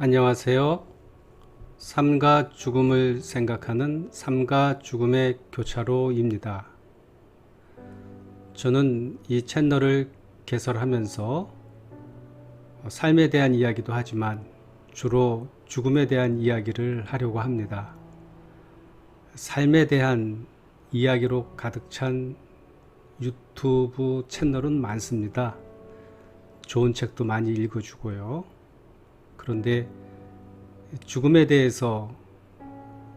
안녕하세요. 삶과 죽음을 생각하는 삶과 죽음의 교차로입니다. 저는 이 채널을 개설하면서 삶에 대한 이야기도 하지만 주로 죽음에 대한 이야기를 하려고 합니다. 삶에 대한 이야기로 가득 찬 유튜브 채널은 많습니다. 좋은 책도 많이 읽어주고요. 그런데 죽음에 대해서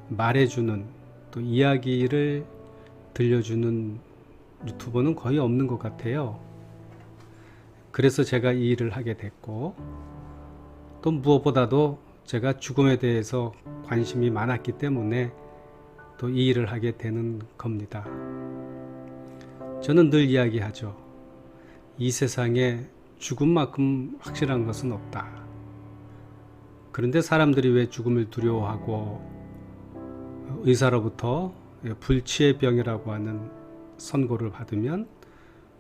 말해주는 또 이야기를 들려주는 유튜버는 거의 없는 것 같아요. 그래서 제가 이 일을 하게 됐고, 또 무엇보다도 제가 죽음에 대해서 관심이 많았기 때문에 또 이 일을 하게 되는 겁니다. 저는 늘 이야기하죠. 이 세상에 죽음만큼 확실한 것은 없다. 그런데 사람들이 왜 죽음을 두려워하고 의사로부터 불치의 병이라고 하는 선고를 받으면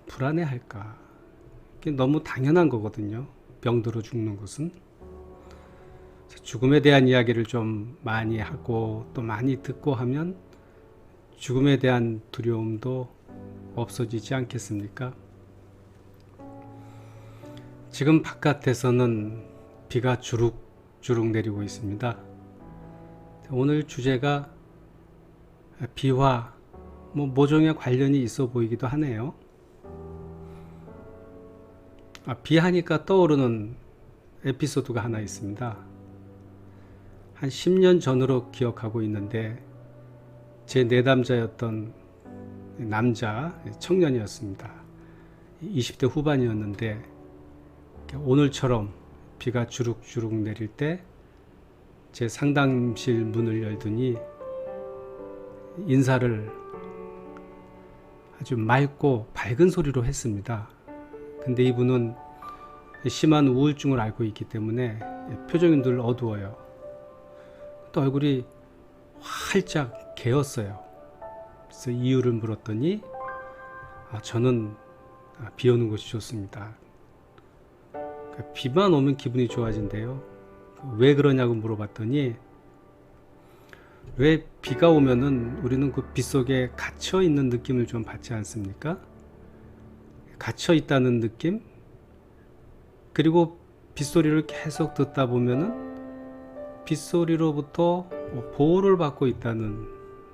불안해할까? 이게 너무 당연한 거거든요. 병들어 죽는 것은. 죽음에 대한 이야기를 좀 많이 하고 또 많이 듣고 하면 죽음에 대한 두려움도 없어지지 않겠습니까? 지금 바깥에서는 비가 주룩주룩 내리고 있습니다. 오늘 주제가 비와 모종의 관련이 있어 보이기도 하네요. 비 하니까 떠오르는 에피소드가 하나 있습니다. 한 10년 전으로 기억하고 있는데 제 내담자였던 남자 청년이었습니다. 20대 후반이었는데 오늘처럼 비가 주룩주룩 내릴 때 제 상담실 문을 열더니 인사를 아주 맑고 밝은 소리로 했습니다. 근데 이분은 심한 우울증을 앓고 있기 때문에 표정이 늘 어두워요. 또 얼굴이 활짝 개었어요. 그래서 이유를 물었더니 저는 비 오는 곳이 좋습니다. 비만 오면 기분이 좋아진대요. 왜 그러냐고 물어봤더니 왜 비가 오면은 우리는 그 빗속에 갇혀 있는 느낌을 좀 받지 않습니까? 갇혀 있다는 느낌? 그리고 빗소리를 계속 듣다 보면은 빗소리로부터 보호를 받고 있다는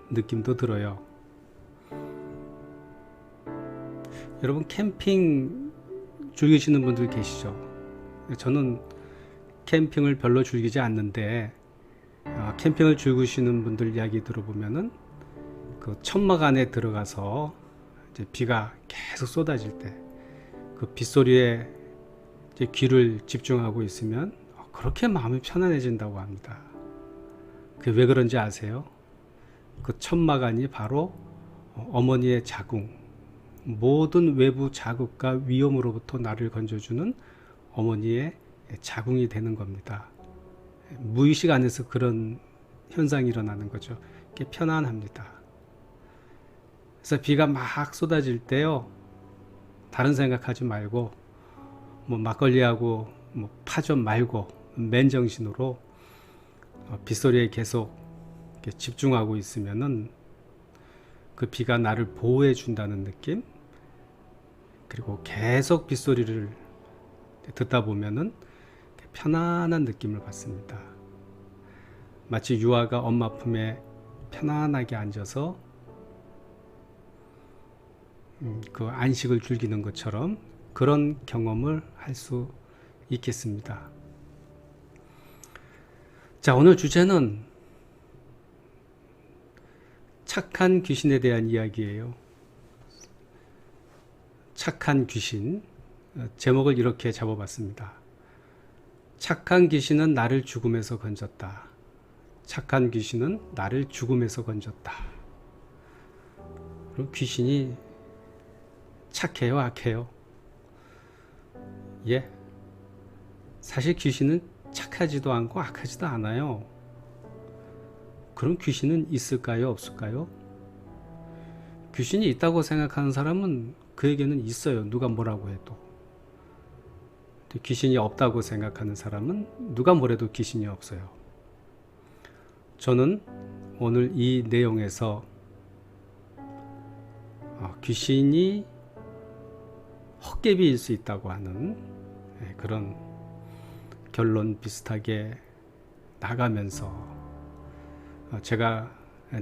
느낌도 들어요. 여러분 캠핑 즐기시는 분들 계시죠? 저는 캠핑을 별로 즐기지 않는데 캠핑을 즐기시는 분들 이야기 들어보면은 그 천막 안에 들어가서 이제 비가 계속 쏟아질 때 그 빗소리에 이제 귀를 집중하고 있으면 그렇게 마음이 편안해진다고 합니다. 그게 왜 그런지 아세요? 그 천막 안이 바로 어머니의 자궁, 모든 외부 자극과 위험으로부터 나를 건져주는 어머니의 자궁이 되는 겁니다. 무의식 안에서 그런 현상이 일어나는 거죠. 이게 편안합니다. 그래서 비가 막 쏟아질 때요, 다른 생각하지 말고 막걸리하고 파전 말고 맨정신으로 빗소리에 계속 집중하고 있으면은 그 비가 나를 보호해 준다는 느낌, 그리고 계속 빗소리를 듣다 보면은 편안한 느낌을 받습니다. 마치 유아가 엄마 품에 편안하게 앉아서 그 안식을 즐기는 것처럼 그런 경험을 할 수 있겠습니다. 자, 오늘 주제는 착한 귀신에 대한 이야기예요. 착한 귀신. 제목을 이렇게 잡아봤습니다. 착한 귀신은 나를 죽음에서 건졌다. 착한 귀신은 나를 죽음에서 건졌다. 그럼 귀신이 착해요, 악해요? 예. 사실 귀신은 착하지도 않고 악하지도 않아요. 그럼 귀신은 있을까요, 없을까요? 귀신이 있다고 생각하는 사람은 그에게는 있어요. 누가 뭐라고 해도. 귀신이 없다고 생각하는 사람은 누가 뭐래도 귀신이 없어요. 저는 오늘 이 내용에서 귀신이 헛개비일 수 있다고 하는 그런 결론 비슷하게 나가면서 제가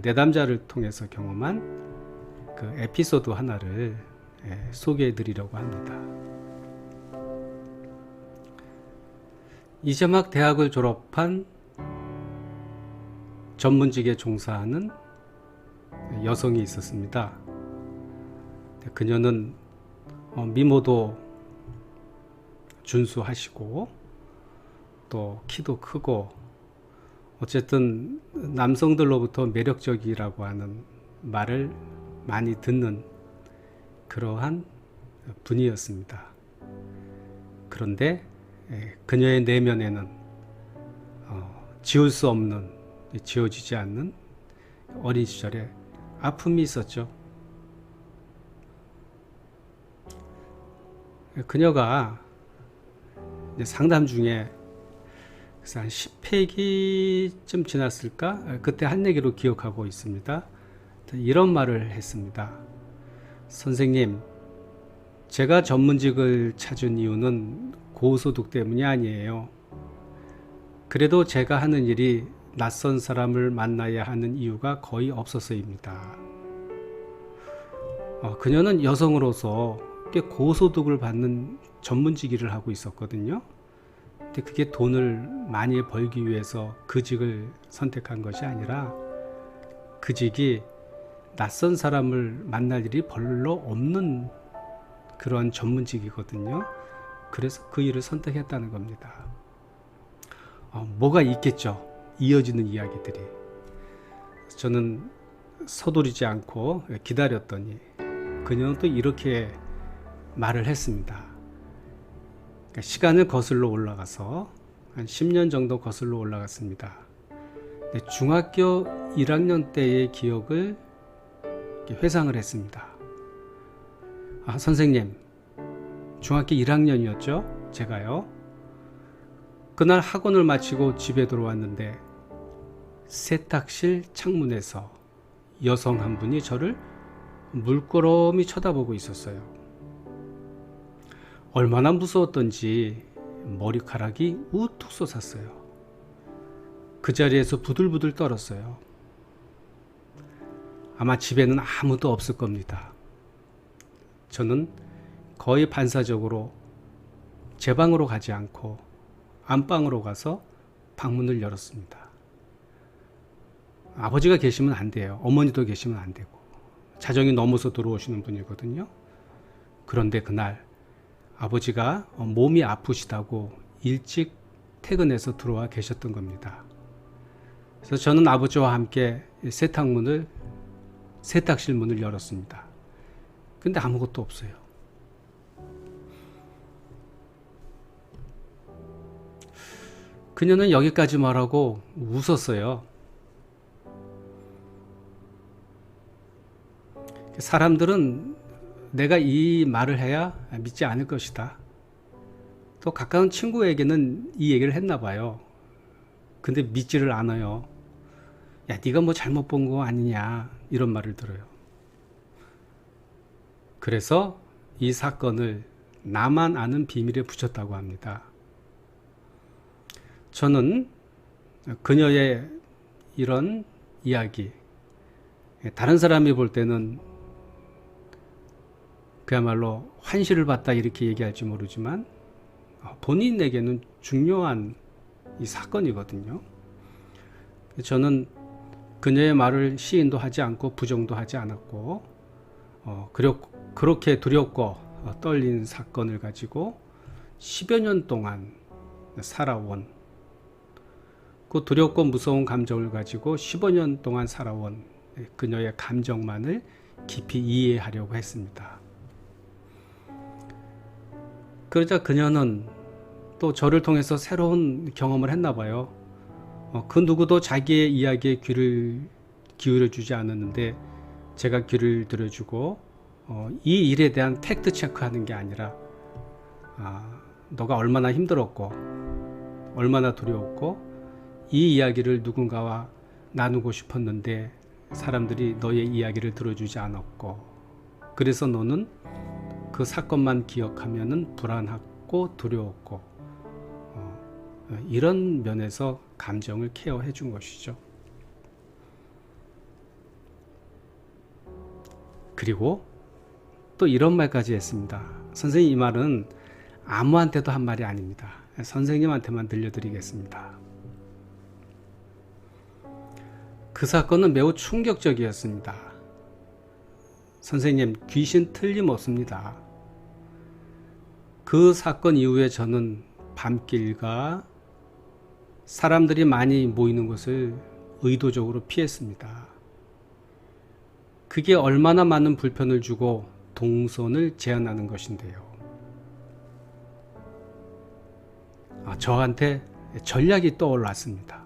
내담자를 통해서 경험한 그 에피소드 하나를 소개해 드리려고 합니다. 이제 막 대학을 졸업한 전문직에 종사하는 여성이 있었습니다. 그녀는 미모도 준수하시고 또 키도 크고 어쨌든 남성들로부터 매력적이라고 하는 말을 많이 듣는 그러한 분이었습니다. 그런데 그녀의 내면에는 지울 수 없는, 지워지지 않는 어린 시절의 아픔이 있었죠. 그녀가 상담 중에 한 10회기쯤 지났을까? 그때 한 얘기로 기억하고 있습니다. 이런 말을 했습니다. 선생님, 제가 전문직을 찾은 이유는 고소득 때문이 아니에요. 그래도 제가 하는 일이 낯선 사람을 만나야 하는 이유가 거의 없어서입니다. 그녀는 여성으로서 꽤 고소득을 받는 전문직 일을 하고 있었거든요. 근데 그게 돈을 많이 벌기 위해서 그 직을 선택한 것이 아니라 그 직이 낯선 사람을 만날 일이 별로 없는 그런 전문직이거든요. 그래서 그 일을 선택했다는 겁니다. 뭐가 있겠죠? 이어지는 이야기들이. 저는 서두르지 않고 기다렸더니 그녀는 또 이렇게 말을 했습니다. 그러니까 시간을 거슬러 올라가서 한 10년 정도 거슬러 올라갔습니다. 중학교 1학년 때의 기억을 회상을 했습니다. 선생님, 중학교 1학년이었죠? 제가요. 그날 학원을 마치고 집에 들어왔는데 세탁실 창문에서 여성 한 분이 저를 물끄러미 쳐다보고 있었어요. 얼마나 무서웠던지 머리카락이 우뚝 솟았어요. 그 자리에서 부들부들 떨었어요. 아마 집에는 아무도 없을 겁니다. 저는 거의 반사적으로 제 방으로 가지 않고 안방으로 가서 방문을 열었습니다. 아버지가 계시면 안 돼요. 어머니도 계시면 안 되고. 자정이 넘어서 들어오시는 분이거든요. 그런데 그날 아버지가 몸이 아프시다고 일찍 퇴근해서 들어와 계셨던 겁니다. 그래서 저는 아버지와 함께 세탁실 문을 열었습니다. 근데 아무것도 없어요. 그녀는 여기까지 말하고 웃었어요. 사람들은 내가 이 말을 해야 믿지 않을 것이다. 또 가까운 친구에게는 이 얘기를 했나 봐요. 근데 믿지를 않아요. 야, 네가 뭐 잘못 본 거 아니냐, 이런 말을 들어요. 그래서 이 사건을 나만 아는 비밀에 붙였다고 합니다. 저는 그녀의 이런 이야기, 다른 사람이 볼 때는 그야말로 환시를 봤다 이렇게 얘기할지 모르지만 본인에게는 중요한 이 사건이거든요. 저는 그녀의 말을 시인도 하지 않고 부정도 하지 않았고 그렇게 두렵고 떨린 사건을 가지고 10여 년 동안 살아온, 그 두렵고 무서운 감정을 가지고 15년 동안 살아온 그녀의 감정만을 깊이 이해하려고 했습니다. 그러자 그녀는 또 저를 통해서 새로운 경험을 했나 봐요. 그 누구도 자기의 이야기에 귀를 기울여 주지 않았는데 제가 귀를 들어주고 이 일에 대한 팩트 체크하는 게 아니라 너가 얼마나 힘들었고 얼마나 두려웠고 이 이야기를 누군가와 나누고 싶었는데 사람들이 너의 이야기를 들어주지 않았고 그래서 너는 그 사건만 기억하면은 불안하고 두려웠고 이런 면에서 감정을 케어해 준 것이죠. 그리고 또 이런 말까지 했습니다. 선생님, 이 말은 아무한테도 한 말이 아닙니다. 선생님한테만 들려드리겠습니다. 그 사건은 매우 충격적이었습니다. 선생님, 귀신 틀림없습니다. 그 사건 이후에 저는 밤길과 사람들이 많이 모이는 곳을 의도적으로 피했습니다. 그게 얼마나 많은 불편을 주고 동선을 제한하는 것인데요. 저한테 전략이 떠올랐습니다.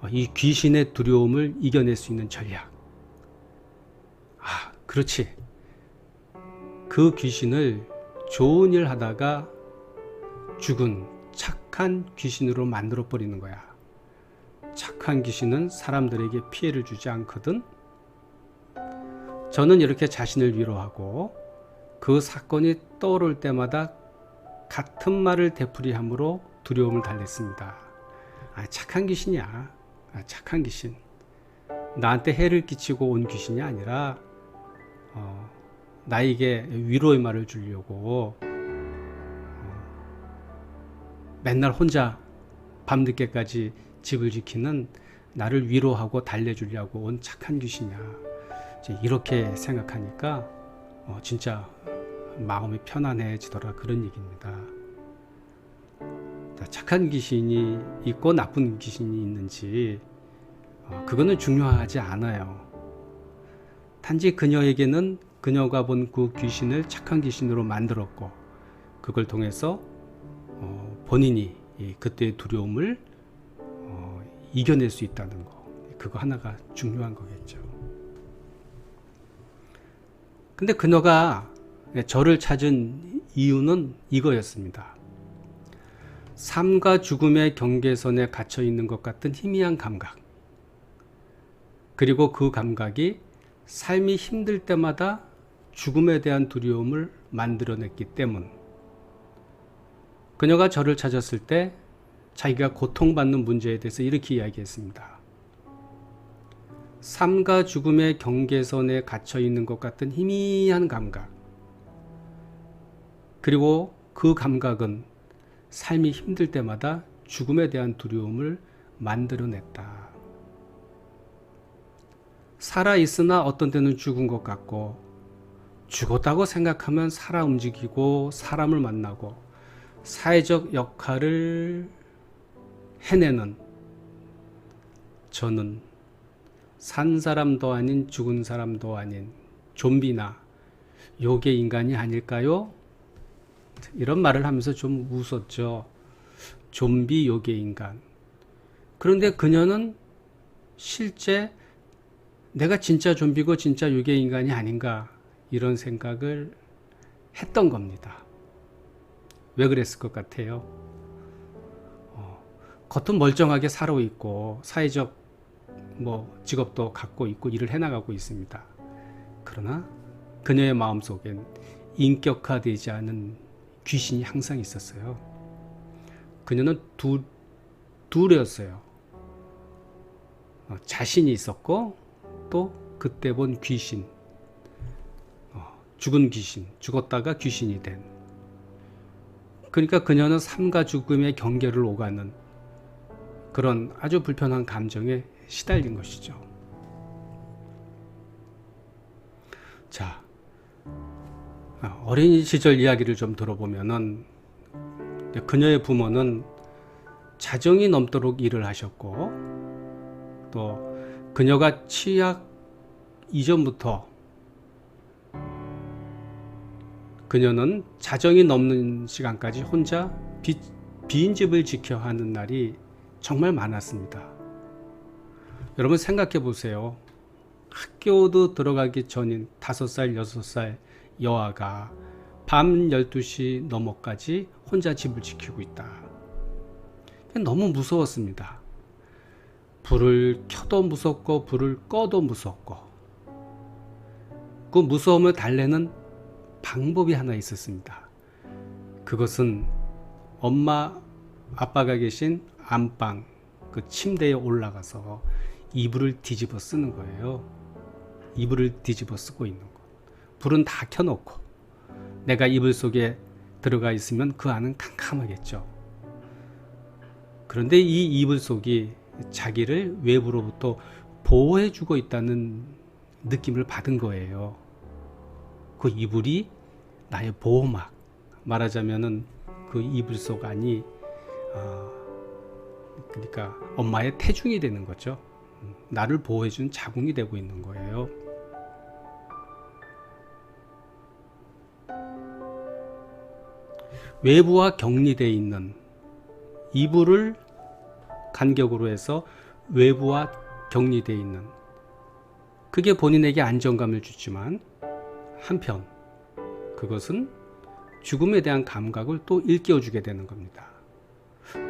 이 귀신의 두려움을 이겨낼 수 있는 전략. 그렇지. 그 귀신을 좋은 일 하다가 죽은 착한 귀신으로 만들어 버리는 거야. 착한 귀신은 사람들에게 피해를 주지 않거든. 저는 이렇게 자신을 위로하고 그 사건이 떠오를 때마다 같은 말을 되풀이함으로 두려움을 달랬습니다. 착한 귀신이야. 착한 귀신. 나한테 해를 끼치고 온 귀신이 아니라 나에게 위로의 말을 주려고 맨날 혼자 밤늦게까지 집을 지키는 나를 위로하고 달래주려고 온 착한 귀신이야. 이렇게 생각하니까 진짜 마음이 편안해지더라, 그런 얘기입니다. 착한 귀신이 있고 나쁜 귀신이 있는지 그거는 중요하지 않아요. 단지 그녀에게는 그녀가 본 그 귀신을 착한 귀신으로 만들었고 그걸 통해서 본인이 그때의 두려움을 이겨낼 수 있다는 거, 그거 하나가 중요한 거겠죠. 근데 그녀가 저를 찾은 이유는 이거였습니다. 삶과 죽음의 경계선에 갇혀 있는 것 같은 희미한 감각, 그리고 그 감각이 삶이 힘들 때마다 죽음에 대한 두려움을 만들어냈기 때문. 그녀가 저를 찾았을 때 자기가 고통받는 문제에 대해서 이렇게 이야기했습니다. 삶과 죽음의 경계선에 갇혀 있는 것 같은 희미한 감각, 그리고 그 감각은 삶이 힘들 때마다 죽음에 대한 두려움을 만들어냈다. 살아있으나 어떤 때는 죽은 것 같고, 죽었다고 생각하면 살아 움직이고 사람을 만나고 사회적 역할을 해내는 저는 산 사람도 아닌 죽은 사람도 아닌 좀비나 요괴 인간이 아닐까요? 이런 말을 하면서 좀 웃었죠. 좀비 요괴 인간. 그런데 그녀는 실제 내가 진짜 좀비고 진짜 요괴 인간이 아닌가, 이런 생각을 했던 겁니다. 왜 그랬을 것 같아요? 겉은 멀쩡하게 살고 있고 사회적 직업도 갖고 있고 일을 해나가고 있습니다. 그러나 그녀의 마음속엔 인격화되지 않은 귀신이 항상 있었어요. 그녀는 둘이었어요. 자신이 있었고 또 그때 본 귀신, 죽은 귀신, 죽었다가 귀신이 된. 그러니까 그녀는 삶과 죽음의 경계를 오가는 그런 아주 불편한 감정에 시달린 것이죠. 자, 어린 시절 이야기를 좀 들어보면은 그녀의 부모는 자정이 넘도록 일을 하셨고, 또 그녀가 취약 이전부터 그녀는 자정이 넘는 시간까지 혼자 빈집을 지켜야 하는 날이 정말 많았습니다. 여러분 생각해 보세요. 학교도 들어가기 전인 5살, 6살 여아가 밤 12시 넘어까지 혼자 집을 지키고 있다. 너무 무서웠습니다. 불을 켜도 무섭고 불을 꺼도 무섭고, 그 무서움을 달래는 방법이 하나 있었습니다. 그것은 엄마 아빠가 계신 안방 그 침대에 올라가서 이불을 뒤집어 쓰는 거예요. 이불을 뒤집어 쓰고 있는 것. 불은 다 켜놓고 내가 이불 속에 들어가 있으면 그 안은 캄캄하겠죠. 그런데 이 이불 속이 자기를 외부로부터 보호해주고 있다는 느낌을 받은 거예요. 그 이불이 나의 보호막, 말하자면은 그 이불 속 안이 그러니까 엄마의 태중이 되는 거죠. 나를 보호해준 자궁이 되고 있는 거예요. 외부와 격리되어 있는 이불을 간격으로 해서 외부와 격리되어 있는, 그게 본인에게 안정감을 주지만 한편 그것은 죽음에 대한 감각을 또 일깨워주게 되는 겁니다.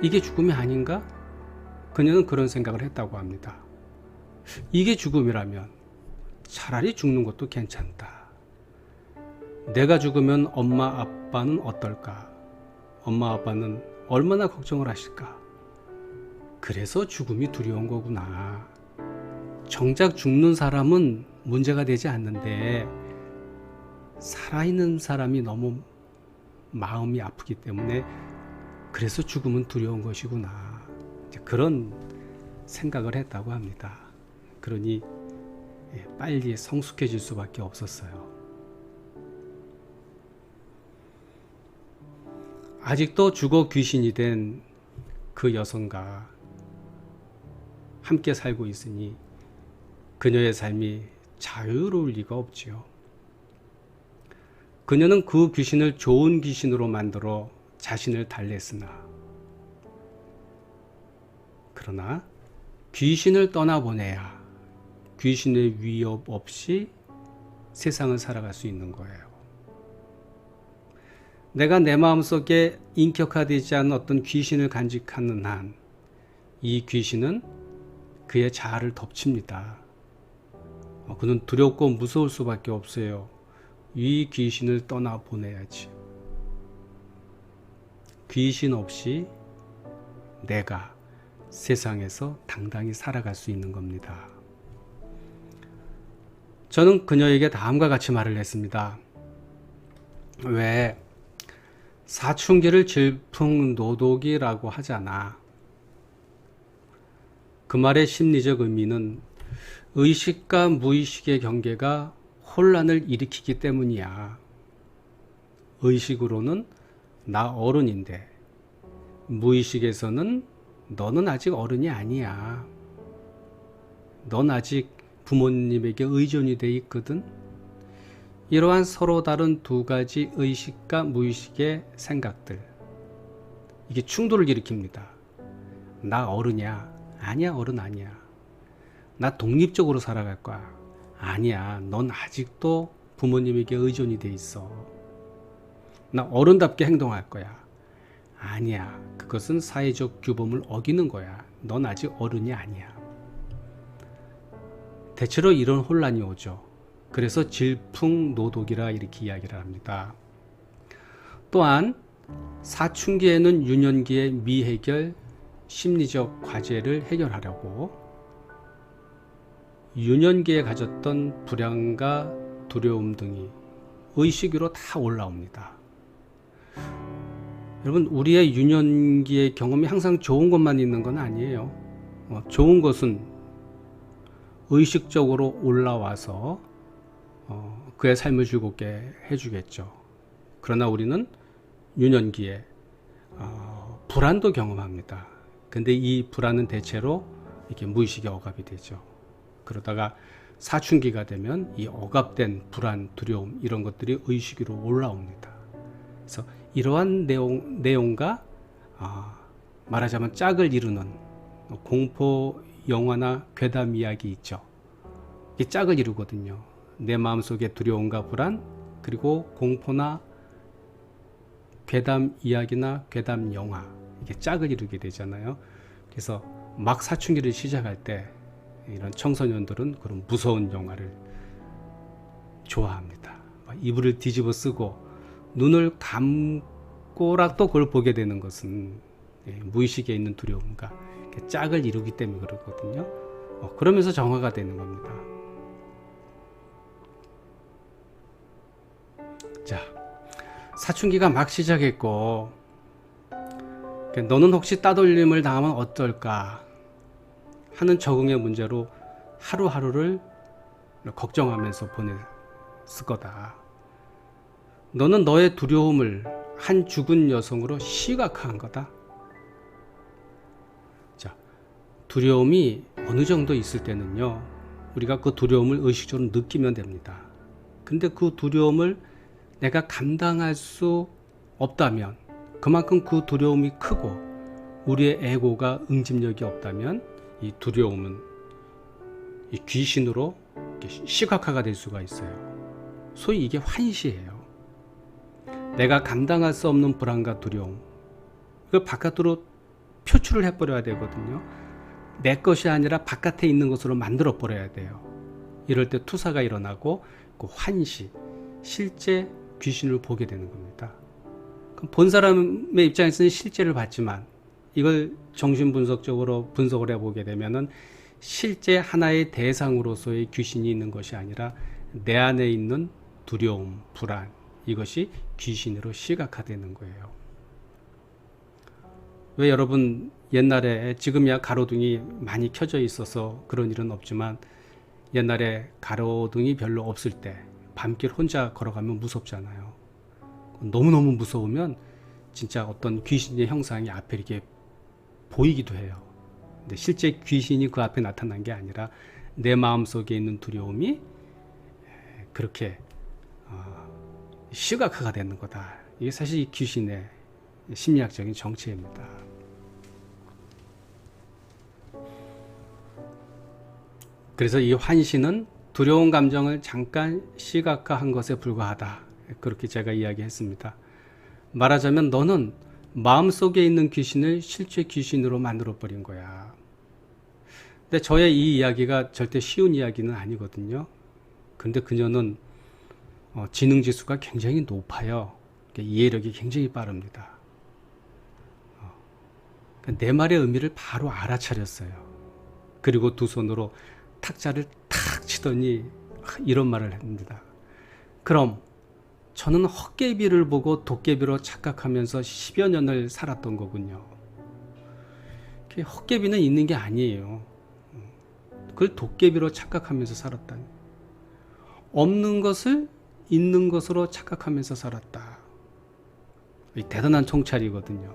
이게 죽음이 아닌가? 그녀는 그런 생각을 했다고 합니다. 이게 죽음이라면 차라리 죽는 것도 괜찮다. 내가 죽으면 엄마 아빠는 어떨까? 엄마 아빠는 얼마나 걱정을 하실까? 그래서 죽음이 두려운 거구나. 정작 죽는 사람은 문제가 되지 않는데 살아있는 사람이 너무 마음이 아프기 때문에 그래서 죽음은 두려운 것이구나. 그런 생각을 했다고 합니다. 그러니 빨리 성숙해질 수밖에 없었어요. 아직도 죽어 귀신이 된 그 여성과 함께 살고 있으니 그녀의 삶이 자유로울 리가 없지요. 그녀는 그 귀신을 좋은 귀신으로 만들어 자신을 달랬으나, 그러나 귀신을 떠나보내야 귀신의 위협 없이 세상을 살아갈 수 있는 거예요. 내가 내 마음속에 인격화되지 않은 어떤 귀신을 간직하는 한, 이 귀신은 그의 자아를 덮칩니다. 그는 두렵고 무서울 수밖에 없어요. 이 귀신을 떠나보내야지. 귀신 없이 내가 세상에서 당당히 살아갈 수 있는 겁니다. 저는 그녀에게 다음과 같이 말을 했습니다. 왜 사춘기를 질풍노독이라고 하잖아. 그 말의 심리적 의미는 의식과 무의식의 경계가 혼란을 일으키기 때문이야. 의식으로는 나 어른인데 무의식에서는 너는 아직 어른이 아니야. 넌 아직 부모님에게 의존이 돼 있거든. 이러한 서로 다른 두 가지 의식과 무의식의 생각들, 이게 충돌을 일으킵니다. 나 어른이야. 아니야, 어른 아니야. 나 독립적으로 살아갈 거야. 아니야, 넌 아직도 부모님에게 의존이 돼 있어. 나 어른답게 행동할 거야. 아니야, 그것은 사회적 규범을 어기는 거야. 넌 아직 어른이 아니야. 대체로 이런 혼란이 오죠. 그래서 질풍노독이라 이렇게 이야기를 합니다. 또한 사춘기에는 유년기의 미해결 심리적 과제를 해결하려고 유년기에 가졌던 불안과 두려움 등이 의식 위로 다 올라옵니다. 여러분, 우리의 유년기의 경험이 항상 좋은 것만 있는 건 아니에요. 좋은 것은 의식적으로 올라와서 그의 삶을 즐겁게 해주겠죠. 그러나 우리는 유년기에 불안도 경험합니다. 근데 이 불안은 대체로 이렇게 무의식의 억압이 되죠. 그러다가 사춘기가 되면 이 억압된 불안, 두려움 이런 것들이 의식 위로 올라옵니다. 그래서 이러한 내용과 말하자면 짝을 이루는 공포 영화나 괴담 이야기 있죠. 이게 짝을 이루거든요. 내 마음속의 두려움과 불안, 그리고 공포나 괴담 이야기나 괴담 영화, 이게 짝을 이루게 되잖아요. 그래서 막 사춘기를 시작할 때 이런 청소년들은 그런 무서운 영화를 좋아합니다. 이불을 뒤집어 쓰고 눈을 감고라도 그걸 보게 되는 것은 무의식에 있는 두려움과 짝을 이루기 때문에 그렇거든요. 그러면서 정화가 되는 겁니다. 자, 사춘기가 막 시작했고, 너는 혹시 따돌림을 당하면 어떨까 하는 적응의 문제로 하루하루를 걱정하면서 보냈을 거다. 너는 너의 두려움을 한 죽은 여성으로 시각화한 거다. 자, 두려움이 어느 정도 있을 때는요, 우리가 그 두려움을 의식적으로 느끼면 됩니다. 근데 그 두려움을 내가 감당할 수 없다면, 그만큼 그 두려움이 크고 우리의 에고가 응집력이 없다면 이 두려움은 이 귀신으로 시각화가 될 수가 있어요. 소위 이게 환시예요. 내가 감당할 수 없는 불안과 두려움, 이걸 바깥으로 표출을 해버려야 되거든요. 내 것이 아니라 바깥에 있는 것으로 만들어 버려야 돼요. 이럴 때 투사가 일어나고 그 환시, 실제 귀신을 보게 되는 겁니다. 본 사람의 입장에서는 실제를 봤지만 이걸 정신분석적으로 분석을 해보게 되면은 실제 하나의 대상으로서의 귀신이 있는 것이 아니라 내 안에 있는 두려움, 불안, 이것이 귀신으로 시각화되는 거예요. 왜 여러분 옛날에, 지금이야 가로등이 많이 켜져 있어서 그런 일은 없지만 옛날에 가로등이 별로 없을 때 밤길 혼자 걸어가면 무섭잖아요. 너무너무 무서우면 진짜 어떤 귀신의 형상이 앞에 이렇게 보이기도 해요. 근데 실제 귀신이 그 앞에 나타난 게 아니라 내 마음속에 있는 두려움이 그렇게 시각화가 되는 거다. 이게 사실 이 귀신의 심리학적인 정체입니다. 그래서 이 환시는 두려운 감정을 잠깐 시각화한 것에 불과하다. 그렇게 제가 이야기했습니다. 말하자면 너는 마음속에 있는 귀신을 실제 귀신으로 만들어버린 거야. 근데 저의 이 이야기가 절대 쉬운 이야기는 아니거든요. 근데 그녀는 지능지수가 굉장히 높아요. 이해력이 굉장히 빠릅니다. 내 말의 의미를 바로 알아차렸어요. 그리고 두 손으로 탁자를 탁 치더니 이런 말을 합니다. 그럼 저는 헛개비를 보고 도깨비로 착각하면서 10여 년을 살았던 거군요. 헛개비는 있는 게 아니에요. 그걸 도깨비로 착각하면서 살았다니. 없는 것을 있는 것으로 착각하면서 살았다. 대단한 통찰이거든요.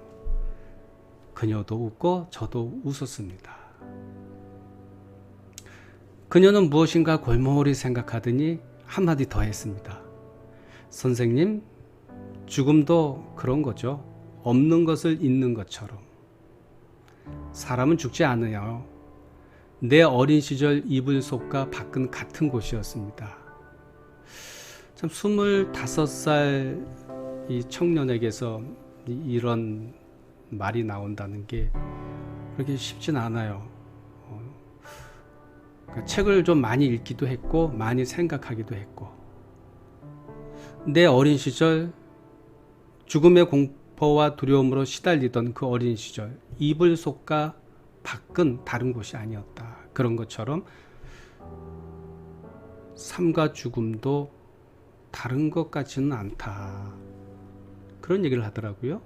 그녀도 웃고 저도 웃었습니다. 그녀는 무엇인가 골몰이 생각하더니 한마디 더 했습니다. 선생님, 죽음도 그런 거죠. 없는 것을 있는 것처럼. 사람은 죽지 않아요. 내 어린 시절 이불 속과 밖은 같은 곳이었습니다. 참 25살 이 청년에게서 이런 말이 나온다는 게 그렇게 쉽진 않아요. 책을 좀 많이 읽기도 했고 많이 생각하기도 했고, 내 어린 시절 죽음의 공포와 두려움으로 시달리던 그 어린 시절, 이불 속과 밖은 다른 곳이 아니었다. 그런 것처럼 삶과 죽음도 다른 것 같지는 않다. 그런 얘기를 하더라고요.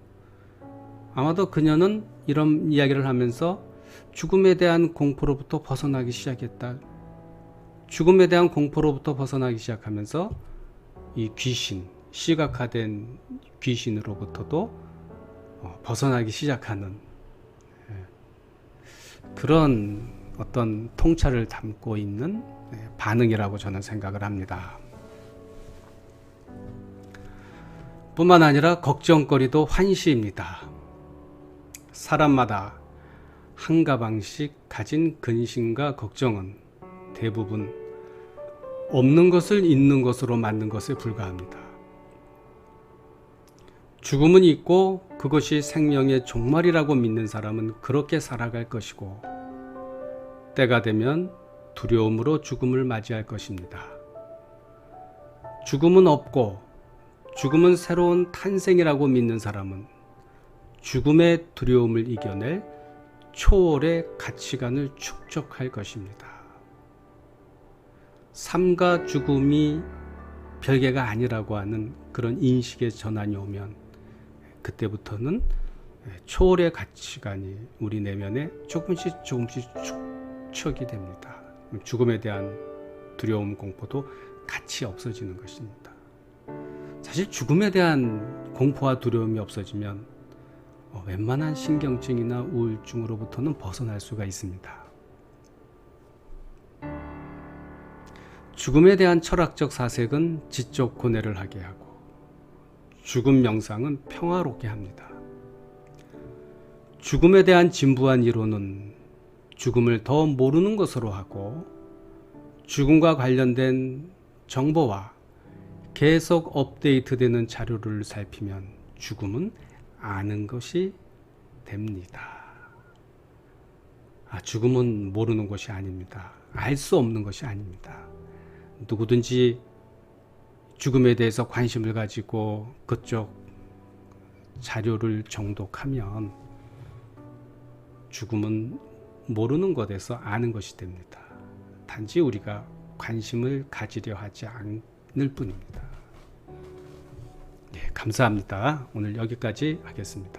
아마도 그녀는 이런 이야기를 하면서 죽음에 대한 공포로부터 벗어나기 시작했다. 죽음에 대한 공포로부터 벗어나기 시작하면서 이 귀신, 시각화된 귀신으로부터도 벗어나기 시작하는 그런 어떤 통찰을 담고 있는 반응이라고 저는 생각을 합니다. 뿐만 아니라 걱정거리도 환시입니다. 사람마다 한 가방씩 가진 근심과 걱정은 대부분 없는 것을 있는 것으로 만든 것에 불과합니다. 죽음은 있고 그것이 생명의 종말이라고 믿는 사람은 그렇게 살아갈 것이고, 때가 되면 두려움으로 죽음을 맞이할 것입니다. 죽음은 없고 죽음은 새로운 탄생이라고 믿는 사람은 죽음의 두려움을 이겨낼 초월의 가치관을 축적할 것입니다. 삶과 죽음이 별개가 아니라고 하는 그런 인식의 전환이 오면 그때부터는 초월의 가치관이 우리 내면에 조금씩 축적이 됩니다. 죽음에 대한 두려움, 공포도 같이 없어지는 것입니다. 사실 죽음에 대한 공포와 두려움이 없어지면 웬만한 신경증이나 우울증으로부터는 벗어날 수가 있습니다. 죽음에 대한 철학적 사색은 지적 고뇌를 하게 하고, 죽음 명상은 평화롭게 합니다. 죽음에 대한 진부한 이론은 죽음을 더 모르는 것으로 하고, 죽음과 관련된 정보와 계속 업데이트되는 자료를 살피면 죽음은 아는 것이 됩니다. 죽음은 모르는 것이 아닙니다. 알 수 없는 것이 아닙니다. 누구든지 죽음에 대해서 관심을 가지고 그쪽 자료를 정독하면 죽음은 모르는 것에서 아는 것이 됩니다. 단지 우리가 관심을 가지려 하지 않을 뿐입니다. 감사합니다. 오늘 여기까지 하겠습니다.